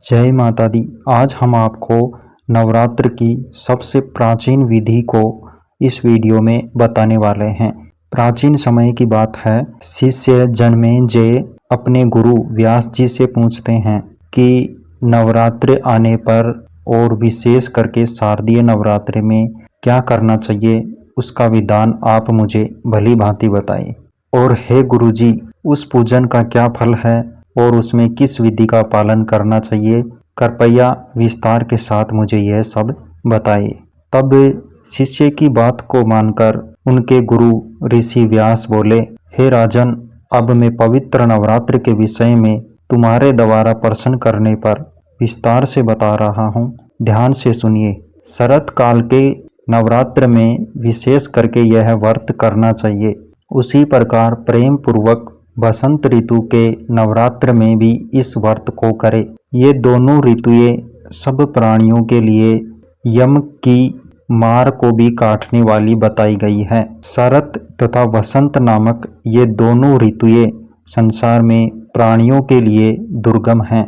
जय माता दी। आज हम आपको नवरात्र की सबसे प्राचीन विधि को इस वीडियो में बताने वाले हैं। प्राचीन समय की बात है। शिष्य जन्मेजय अपने गुरु व्यास जी से पूछते हैं कि नवरात्र आने पर और विशेष करके शारदीय नवरात्र में क्या करना चाहिए, उसका विधान आप मुझे भली भांति बताएं। और हे गुरुजी, उस पूजन का क्या फल है और उसमें किस विधि का पालन करना चाहिए, कृपया विस्तार के साथ मुझे यह सब बताइए। तब शिष्य की बात को मानकर उनके गुरु ऋषि व्यास बोले, हे राजन, अब मैं पवित्र नवरात्र के विषय में तुम्हारे द्वारा प्रश्न करने पर विस्तार से बता रहा हूँ। ध्यान से सुनिए। शरत काल के नवरात्र में विशेष करके यह व्रत करना चाहिए। उसी प्रकार प्रेम पूर्वक बसंत ऋतु के नवरात्र में भी इस व्रत को करें। ये दोनों ऋतुएं सब प्राणियों के लिए यम की मार को भी काटने वाली बताई गई है। शरत तथा वसंत नामक ये दोनों ऋतुएं संसार में प्राणियों के लिए दुर्गम हैं।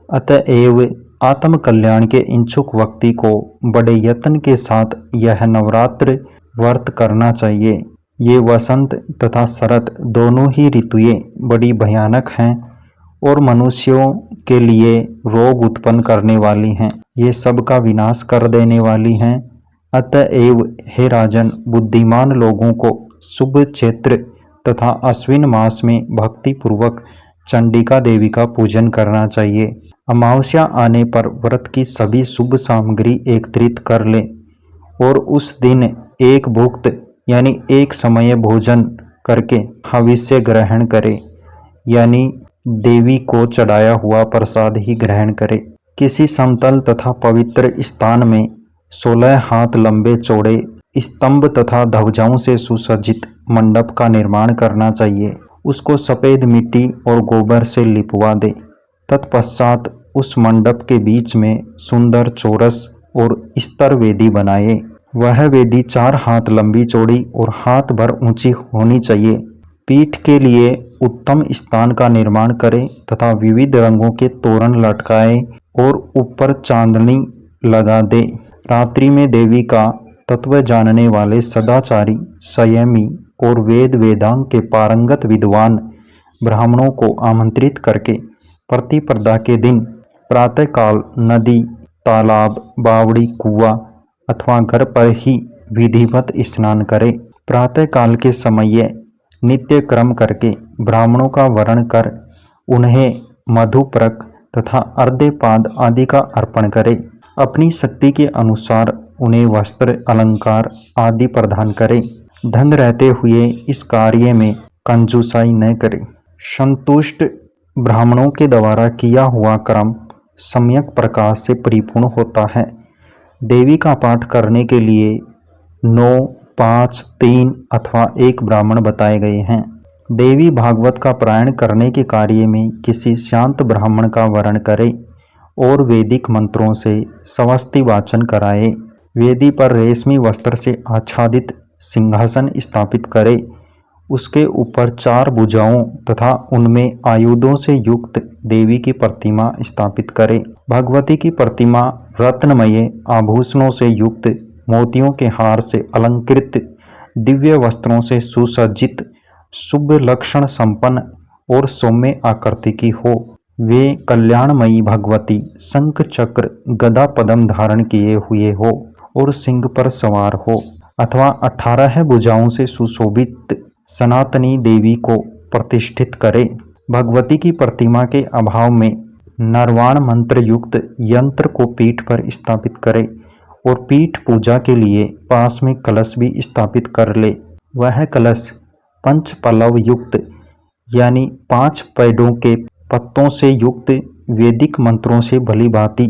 अतएव आत्म कल्याण के इच्छुक व्यक्ति को बड़े यत्न के साथ यह नवरात्र व्रत करना चाहिए। ये वसंत तथा शरत दोनों ही ऋतुएं बड़ी भयानक हैं और मनुष्यों के लिए रोग उत्पन्न करने वाली हैं। ये सबका विनाश कर देने वाली हैं। अतएव हे राजन, बुद्धिमान लोगों को शुभ क्षेत्र तथा अश्विन मास में भक्ति पूर्वक चंडिका देवी का पूजन करना चाहिए। अमावस्या आने पर व्रत की सभी शुभ सामग्री एकत्रित कर ले और उस दिन एक भुक्त यानी एक समय भोजन करके हविष्य ग्रहण करे, यानी देवी को चढ़ाया हुआ प्रसाद ही ग्रहण करे। किसी समतल तथा पवित्र स्थान में 16 हाथ लंबे चौड़े स्तंभ तथा ध्वजाओं से सुसज्जित मंडप का निर्माण करना चाहिए। उसको सफ़ेद मिट्टी और गोबर से लिपवा दे। तत्पश्चात उस मंडप के बीच में सुंदर चौरस और स्तर वेदी बनाए। वह वेदी 4 हाथ लंबी चौड़ी और हाथ भर ऊंची होनी चाहिए। पीठ के लिए उत्तम स्थान का निर्माण करें तथा विविध रंगों के तोरण लटकाए और ऊपर चांदनी लगा दे। रात्रि में देवी का तत्व जानने वाले सदाचारी, संयमी और वेद वेदांग के पारंगत विद्वान ब्राह्मणों को आमंत्रित करके प्रतिपदा के दिन प्रातःकाल नदी, तालाब, बावड़ी, कुआं अथवा घर पर ही विधिवत स्नान करें। प्रातःकाल के समय नित्य क्रम करके ब्राह्मणों का वरण कर उन्हें मधुपर्क तथा अर्घ्यपाद आदि का अर्पण करें। अपनी शक्ति के अनुसार उन्हें वस्त्र, अलंकार आदि प्रदान करें। धन रहते हुए इस कार्य में कंजूसाई न करें। संतुष्ट ब्राह्मणों के द्वारा किया हुआ कर्म सम्यक प्रकाश से परिपूर्ण होता है। देवी का पाठ करने के लिए 9, 5, 3 अथवा 1 ब्राह्मण बताए गए हैं। देवी भागवत का पारायण करने के कार्य में किसी शांत ब्राह्मण का वरण करे और वैदिक मंत्रों से स्वस्ति वाचन कराए। वेदी पर रेशमी वस्त्र से आच्छादित सिंहासन स्थापित करे। उसके ऊपर 4 भुजाओं तथा उनमें आयुधों से युक्त देवी की प्रतिमा स्थापित करे। भगवती की प्रतिमा रत्नमय आभूषणों से युक्त, मोतियों के हार से अलंकृत, दिव्य वस्त्रों से सुसज्जित, शुभ लक्षण संपन्न और सौम्य आकृति की हो। वे कल्याणमयी भगवती शंख चक्र गदा पद्म धारण किए हुए हो और सिंह पर सवार हो, अथवा 18 भुजाओं से सुशोभित सनातनी देवी को प्रतिष्ठित करे। भगवती की प्रतिमा के अभाव में नरवाण मंत्र युक्त यंत्र को पीठ पर स्थापित करे और पीठ पूजा के लिए पास में कलश भी स्थापित कर ले। वह कलश 5 पल्लव युक्त यानी 5 पेड़ों के पत्तों से युक्त, वैदिक मंत्रों से भली भांति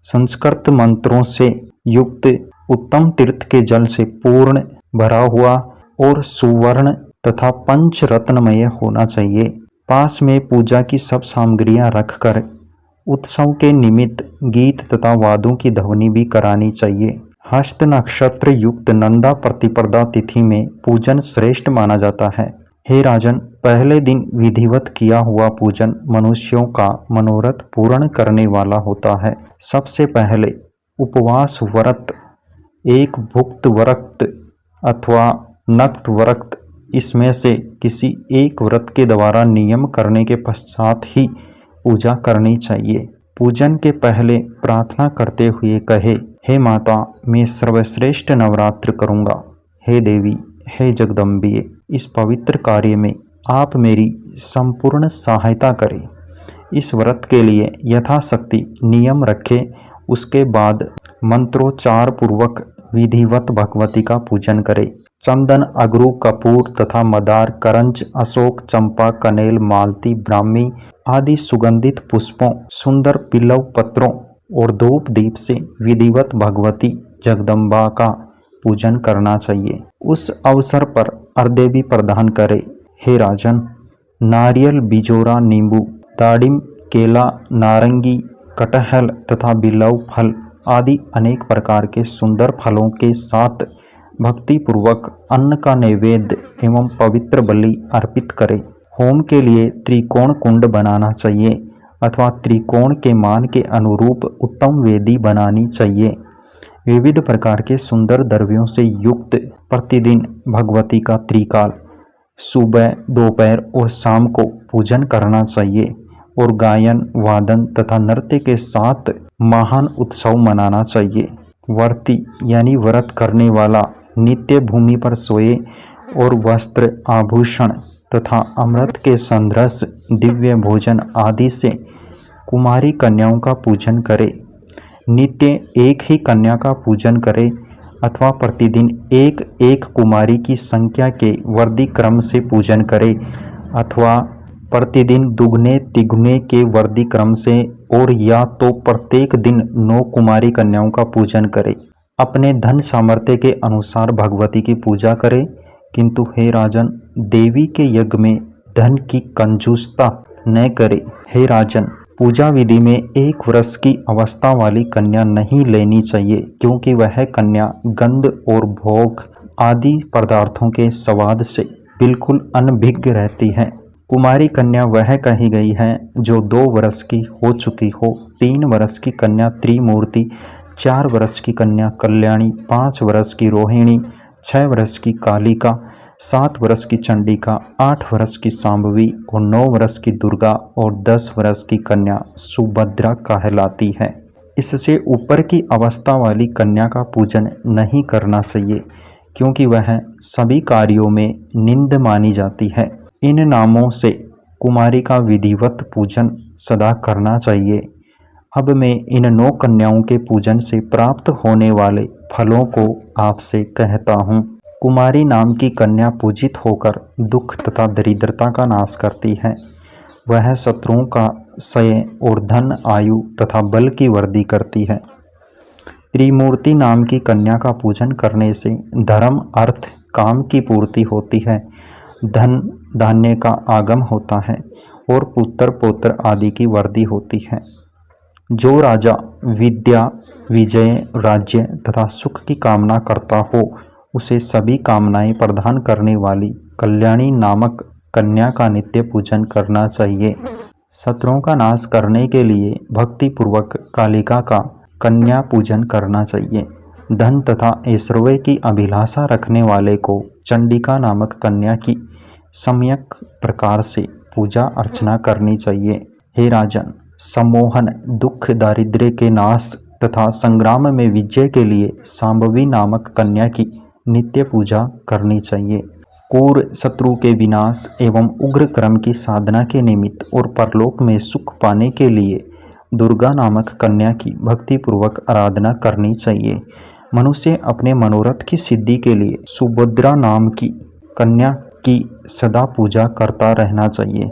संस्कृत मंत्रों से युक्त, उत्तम तीर्थ के जल से पूर्ण भरा हुआ और सुवर्ण तथा पंच रत्नमय होना चाहिए। पास में पूजा की सब सामग्रियां रखकर उत्सव के निमित्त गीत तथा वादों की ध्वनि भी करानी चाहिए। हस्त नक्षत्र युक्त नंदा प्रतिपदा तिथि में पूजन श्रेष्ठ माना जाता है। हे राजन, पहले दिन विधिवत किया हुआ पूजन मनुष्यों का मनोरथ पूर्ण करने वाला होता है। सबसे पहले उपवास व्रत, एक भुक्त व्रत अथवा नक्त व्रत, इसमें से किसी एक व्रत के द्वारा नियम करने के पश्चात ही पूजा करनी चाहिए। पूजन के पहले प्रार्थना करते हुए कहे, हे माता, मैं सर्वश्रेष्ठ नवरात्र करूँगा। हे देवी, हे जगदम्बिये, इस पवित्र कार्य में आप मेरी संपूर्ण सहायता करें। इस व्रत के लिए यथाशक्ति नियम रखें। उसके बाद मंत्रोच्चार पूर्वक विधिवत भगवती का पूजन करें। चंदन, अगरू, कपूर तथा मदार, करंज, अशोक, चंपा, कनेल, मालती, ब्राह्मी आदि सुगंधित पुष्पों, सुंदर पिल्लव पत्रों और धूप दीप से विधिवत भगवती जगदम्बा का पूजन करना चाहिए। उस अवसर पर अर्घ्य भी प्रदान करें। हे राजन, नारियल, बिजोरा, नींबू, दाड़िम, केला, नारंगी, कटहल तथा बिल्व फल आदि अनेक प्रकार के सुंदर फलों के साथ भक्ति पूर्वक अन्न का नैवेद्य एवं पवित्र बलि अर्पित करें। होम के लिए त्रिकोण कुंड बनाना चाहिए अथवा त्रिकोण के मान के अनुरूप उत्तम वेदी बनानी चाहिए। विविध प्रकार के सुंदर द्रव्यों से युक्त प्रतिदिन भगवती का त्रिकाल सुबह, दोपहर और शाम को पूजन करना चाहिए और गायन, वादन तथा नृत्य के साथ महान उत्सव मनाना चाहिए। व्रती यानी व्रत करने वाला नित्य भूमि पर सोए और वस्त्र, आभूषण तथा अमृत के संदृश, दिव्य भोजन आदि से कुमारी कन्याओं का पूजन करे। नित्य एक ही कन्या का पूजन करे अथवा प्रतिदिन एक एक कुमारी की संख्या के वर्दी क्रम से पूजन करे अथवा प्रतिदिन दुगने तिगुने के वर्दी क्रम से, और या तो प्रत्येक दिन 9 कुमारी कन्याओं का पूजन करे। अपने धन सामर्थ्य के अनुसार भगवती की पूजा करे, किंतु हे राजन, देवी के यज्ञ में धन की कंजूसता न करे। हे राजन, पूजा विधि में 1 वर्ष की अवस्था वाली कन्या नहीं लेनी चाहिए, क्योंकि वह कन्या गंध और भोग आदि पदार्थों के स्वाद से बिल्कुल अनभिज्ञ रहती है। कुमारी कन्या वह कही गई है जो 2 वर्ष की हो चुकी हो, 3 वर्ष की कन्या त्रिमूर्ति, 4 वर्ष की कन्या कल्याणी, 5 वर्ष की रोहिणी, 6 वर्ष की कालिका, 7 वर्ष की चंडिका, 8 वर्ष की सांबवी और 9 वर्ष की दुर्गा और 10 वर्ष की कन्या सुभद्रा कहलाती है। इससे ऊपर की अवस्था वाली कन्या का पूजन नहीं करना चाहिए, क्योंकि वह सभी कार्यों में निंद मानी जाती है। इन नामों से कुमारी का विधिवत पूजन सदा करना चाहिए। अब मैं इन 9 कन्याओं के पूजन से प्राप्त होने वाले फलों को आपसे कहता हूँ। कुमारी नाम की कन्या पूजित होकर दुख तथा दरिद्रता का नाश करती है। वह शत्रुओं का क्षय और धन, आयु तथा बल की वृद्धि करती है। त्रिमूर्ति नाम की कन्या का पूजन करने से धर्म, अर्थ, काम की पूर्ति होती है, धन धान्य का आगम होता है और पुत्र पौत्र आदि की वृद्धि होती है। जो राजा विद्या, विजय, राज्य तथा सुख की कामना करता हो, उसे सभी कामनाएं प्रदान करने वाली कल्याणी नामक कन्या का नित्य पूजन करना चाहिए। शत्रुओं का नाश करने के लिए भक्ति पूर्वक कालिका का कन्या पूजन करना चाहिए। धन तथा ऐश्वर्य की अभिलाषा रखने वाले को चंडिका नामक कन्या की सम्यक प्रकार से पूजा अर्चना करनी चाहिए। हे राजन, सम्मोहन, दुख, दारिद्र्य के नाश तथा संग्राम में विजय के लिए सांबवी नामक कन्या की नित्य पूजा करनी चाहिए। क्रूर शत्रु के विनाश एवं उग्र क्रम की साधना के निमित्त और परलोक में सुख पाने के लिए दुर्गा नामक कन्या की भक्तिपूर्वक आराधना करनी चाहिए। मनुष्य अपने मनोरथ की सिद्धि के लिए सुभद्रा नाम की कन्या की सदा पूजा करता रहना चाहिए।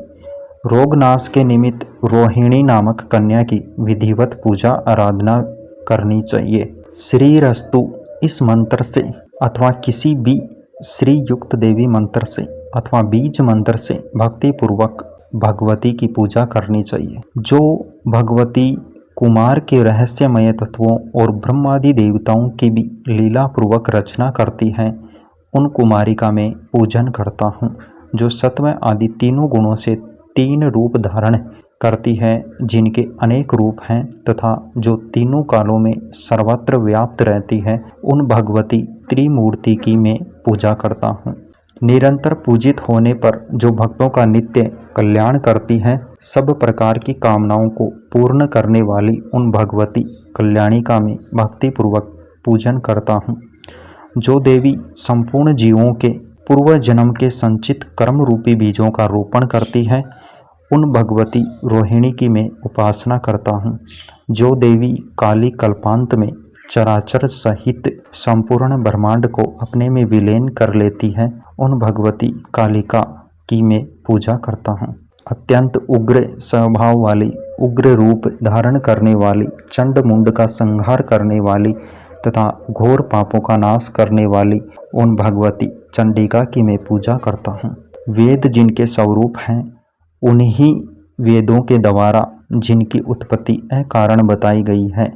रोग नाश के निमित्त रोहिणी नामक कन्या की विधिवत पूजा आराधना करनी चाहिए। श्रीरस्तु इस मंत्र से अथवा किसी भी श्री युक्त देवी मंत्र से अथवा बीज मंत्र से भक्ति पूर्वक भगवती की पूजा करनी चाहिए। जो भगवती कुमार के रहस्यमय तत्वों और ब्रह्मादि देवताओं की भी लीला पूर्वक रचना करती हैं, उन कुमारिका में पूजन करता हूँ। जो सत्व आदि तीनों गुणों से 3 रूप धारण करती है, जिनके अनेक रूप हैं तथा जो तीनों कालों में सर्वत्र व्याप्त रहती है, उन भगवती त्रिमूर्ति की मैं पूजा करता हूँ। निरंतर पूजित होने पर जो भक्तों का नित्य कल्याण करती है, सब प्रकार की कामनाओं को पूर्ण करने वाली उन भगवती कल्याणी का मैं भक्तिपूर्वक पूजन करता हूँ। जो देवी संपूर्ण जीवों के पूर्व जन्म के संचित कर्म रूपी बीजों का रोपण करती है, उन भगवती रोहिणी की मैं उपासना करता हूँ। जो देवी काली कल्पांत में चराचर सहित संपूर्ण ब्रह्मांड को अपने में विलीन कर लेती है, उन भगवती कालिका की मैं पूजा करता हूँ। अत्यंत उग्र स्वभाव वाली, उग्र रूप धारण करने वाली, चंड मुंड का संहार करने वाली तथा घोर पापों का नाश करने वाली उन भगवती चंडिका की मैं पूजा करता हूँ। वेद जिनके स्वरूप हैं, उन्हीं वेदों के द्वारा जिनकी उत्पत्ति अकारण बताई गई है,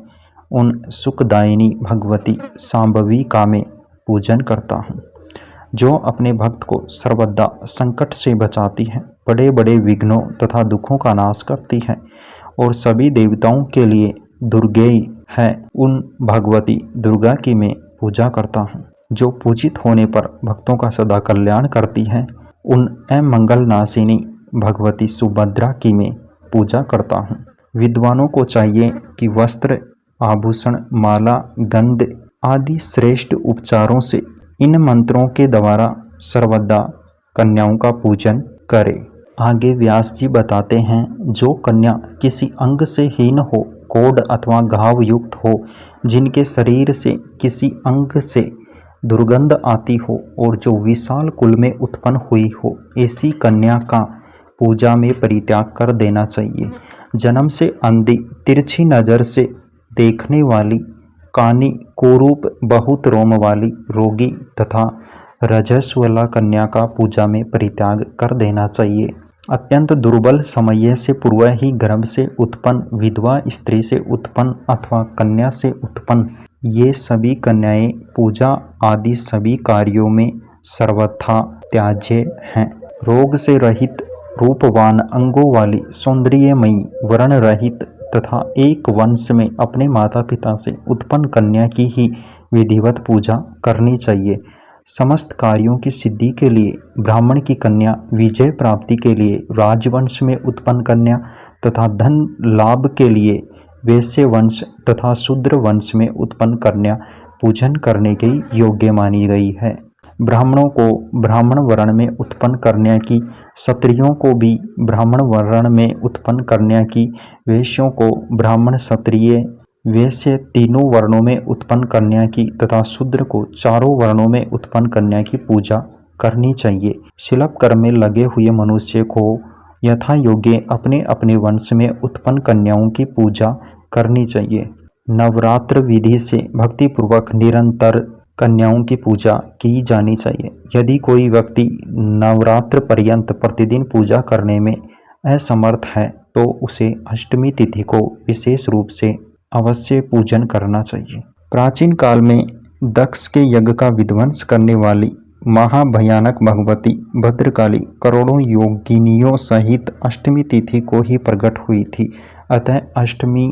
उन सुखदायिनी भगवती सांभवी का मैं पूजन करता हूँ। जो अपने भक्त को सर्वदा संकट से बचाती है, बड़े बड़े विघ्नों तथा दुखों का नाश करती है और सभी देवताओं के लिए दुर्गेय है, उन भगवती दुर्गा की मैं पूजा करता हूँ। जो पूजित होने पर भक्तों का सदा कल्याण करती है, उन अमंगल नाशिनी भगवती सुभद्रा की मैं पूजा करता हूँ। विद्वानों को चाहिए कि वस्त्र, आभूषण, माला, गंध आदि श्रेष्ठ उपचारों से इन मंत्रों के द्वारा सर्वदा कन्याओं का पूजन करे। आगे व्यास जी बताते हैं, जो कन्या किसी अंग से हीन हो, कोढ़ अथवा घाव युक्त हो, जिनके शरीर से किसी अंग से दुर्गंध आती हो और जो विशाल कुल में उत्पन्न हुई हो, ऐसी कन्या का पूजा में परित्याग कर देना चाहिए। जन्म से अंधी, तिरछी नज़र से देखने वाली, कानी, कुरूप, बहुत रोम वाली, रोगी तथा रजस्वला कन्या का पूजा में परित्याग कर देना चाहिए। अत्यंत दुर्बल, समय से पूर्व ही गर्भ से उत्पन्न, विधवा स्त्री से उत्पन्न अथवा कन्या से उत्पन्न, ये सभी कन्याएं पूजा आदि सभी कार्यों में सर्वथा त्याज्य हैं। रोग से रहित, रूपवान अंगों वाली, सौंदर्यमयी, वर्ण रहित तथा एक वंश में अपने माता पिता से उत्पन्न कन्या की ही विधिवत पूजा करनी चाहिए। समस्त कार्यों की सिद्धि के लिए ब्राह्मण की कन्या, विजय प्राप्ति के लिए राजवंश में उत्पन्न कन्या तथा धन लाभ के लिए वैश्य वंश तथा शूद्र वंश में उत्पन्न कन्या पूजन करने के योग्य मानी गई है। ब्राह्मणों को ब्राह्मण वर्ण में उत्पन्न कन्या की, क्षत्रियों को भी ब्राह्मण वर्ण में उत्पन्न कन्या की, वैश्यों को ब्राह्मण, क्षत्रिय, वैश्य तीनों वर्णों में उत्पन्न कन्या की तथा शूद्र को चारों वर्णों में उत्पन्न कन्या की पूजा करनी चाहिए। शिल्प कर्म में लगे हुए मनुष्य को यथा योग्य अपने अपने वंश में उत्पन्न कन्याओं की पूजा करनी चाहिए। नवरात्र विधि से भक्तिपूर्वक निरंतर कन्याओं की पूजा की जानी चाहिए। यदि कोई व्यक्ति नवरात्र पर्यंत प्रतिदिन पूजा करने में असमर्थ है, तो उसे अष्टमी तिथि को विशेष रूप से अवश्य पूजन करना चाहिए। प्राचीन काल में दक्ष के यज्ञ का विध्वंस करने वाली महाभयानक भगवती भद्रकाली करोड़ों योगिनियों सहित अष्टमी तिथि को ही प्रकट हुई थी। अतः अष्टमी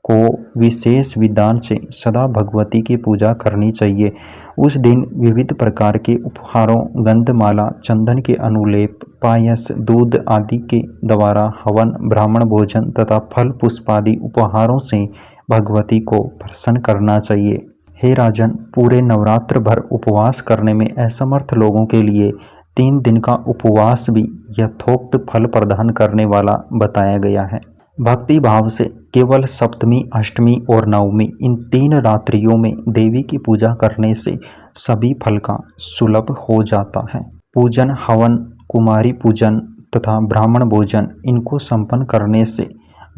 को विशेष विधान से सदा भगवती की पूजा करनी चाहिए। उस दिन विविध प्रकार के उपहारों, गंधमाला, चंदन के अनुलेप, पायस, दूध आदि के द्वारा हवन, ब्राह्मण भोजन तथा फल पुष्पादि उपहारों से भगवती को प्रसन्न करना चाहिए। हे राजन, पूरे नवरात्र भर उपवास करने में असमर्थ लोगों के लिए 3 दिन का उपवास भी यथोक्त फल प्रदान करने वाला बताया गया है। भक्ति भाव से केवल सप्तमी, अष्टमी और नवमी इन 3 रात्रियों में देवी की पूजा करने से सभी फल का सुलभ हो जाता है। पूजन, हवन, कुमारी पूजन तथा ब्राह्मण भोजन इनको संपन्न करने से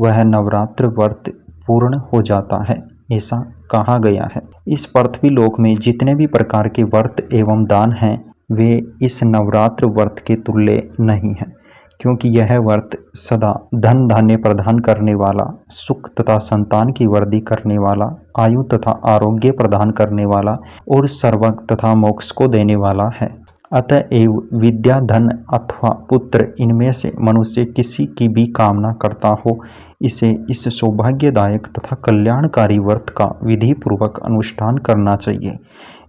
वह नवरात्र व्रत पूर्ण हो जाता है, ऐसा कहा गया है। इस पृथ्वी लोक में जितने भी प्रकार के व्रत एवं दान हैं, वे इस नवरात्र व्रत के तुल्य नहीं हैं, क्योंकि यह व्रत सदा धन धान्य प्रदान करने वाला, सुख तथा संतान की वृद्धि करने वाला, आयु तथा आरोग्य प्रदान करने वाला और सर्वग तथा मोक्ष को देने वाला है। अतएव विद्या, धन अथवा पुत्र इनमें से मनुष्य किसी की भी कामना करता हो, इसे इस सौभाग्यदायक तथा कल्याणकारी व्रत का विधि पूर्वक अनुष्ठान करना चाहिए।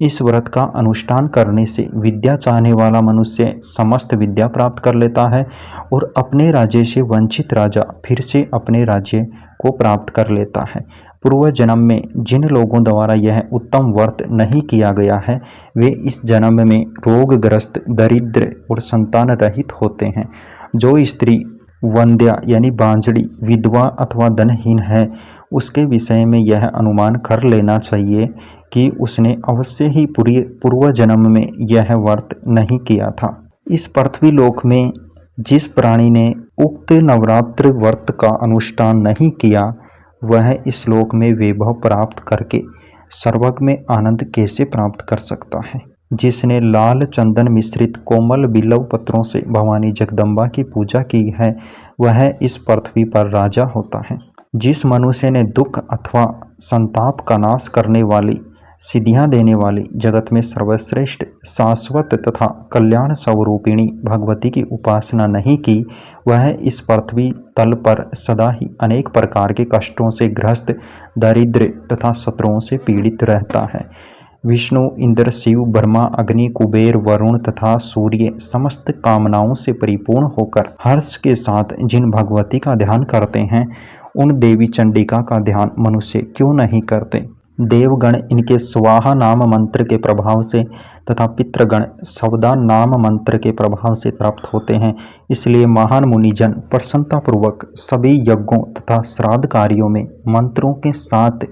इस व्रत का अनुष्ठान करने से विद्या चाहने वाला मनुष्य समस्त विद्या प्राप्त कर लेता है और अपने राज्य से वंचित राजा फिर से अपने राज्य को प्राप्त कर लेता है। पूर्व जन्म में जिन लोगों द्वारा यह उत्तम व्रत नहीं किया गया है वे इस जन्म में रोगग्रस्त, दरिद्र और संतान रहित होते हैं। जो स्त्री वंध्या यानी बांझड़ी, विधवा अथवा धनहीन है उसके विषय में यह अनुमान कर लेना चाहिए कि उसने अवश्य ही पूर्व जन्म में यह व्रत नहीं किया था। इस पृथ्वी लोक में जिस प्राणी ने उक्त नवरात्र व्रत का अनुष्ठान नहीं किया वह इस लोक में वैभव प्राप्त करके सर्वग में आनंद कैसे प्राप्त कर सकता है। जिसने लाल चंदन मिश्रित कोमल बिल्व पत्रों से भवानी जगदम्बा की पूजा की है वह इस पृथ्वी पर राजा होता है। जिस मनुष्य ने दुख अथवा संताप का नाश करने वाली, सिद्धियां देने वाली, जगत में सर्वश्रेष्ठ, शाश्वत तथा कल्याण स्वरूपिणी भगवती की उपासना नहीं की वह इस पृथ्वी तल पर सदा ही अनेक प्रकार के कष्टों से ग्रस्त, दरिद्र तथा शत्रुओं से पीड़ित रहता है। विष्णु, इंद्र, शिव, ब्रह्मा, अग्नि, कुबेर, वरुण तथा सूर्य समस्त कामनाओं से परिपूर्ण होकर हर्ष के साथ जिन भगवती का ध्यान करते हैं उन देवी चंडिका का ध्यान मनुष्य क्यों नहीं करते। देवगण इनके स्वाहा नाम मंत्र के प्रभाव से तथा पितृगण सवदा नाम मंत्र के प्रभाव से प्राप्त होते हैं। इसलिए महान मुनिजन प्रसन्नतापूर्वक सभी यज्ञों तथा श्राद्ध कार्यों में मंत्रों के साथ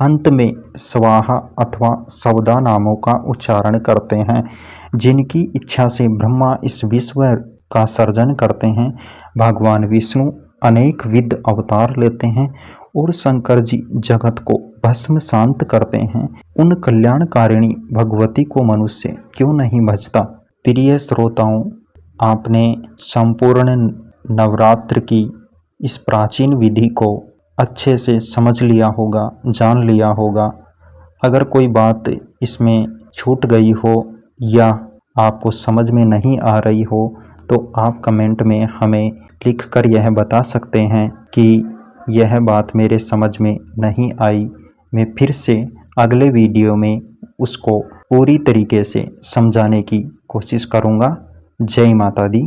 अंत में स्वाहा अथवा सवदा नामों का उच्चारण करते हैं। जिनकी इच्छा से ब्रह्मा इस विश्व का सर्जन करते हैं, भगवान विष्णु अनेक विध अवतार लेते हैं और शंकर जी जगत को भस्म शांत करते हैं, उन कल्याणकारिणी भगवती को मनुष्य क्यों नहीं भजता। प्रिय श्रोताओं, आपने संपूर्ण नवरात्र की इस प्राचीन विधि को अच्छे से समझ लिया होगा, जान लिया होगा। अगर कोई बात इसमें छूट गई हो या आपको समझ में नहीं आ रही हो तो आप कमेंट में हमें लिखकर यह बता सकते हैं कि यह बात मेरे समझ में नहीं आई। मैं फिर से अगले वीडियो में उसको पूरी तरीके से समझाने की कोशिश करूँगा। जय माता दी।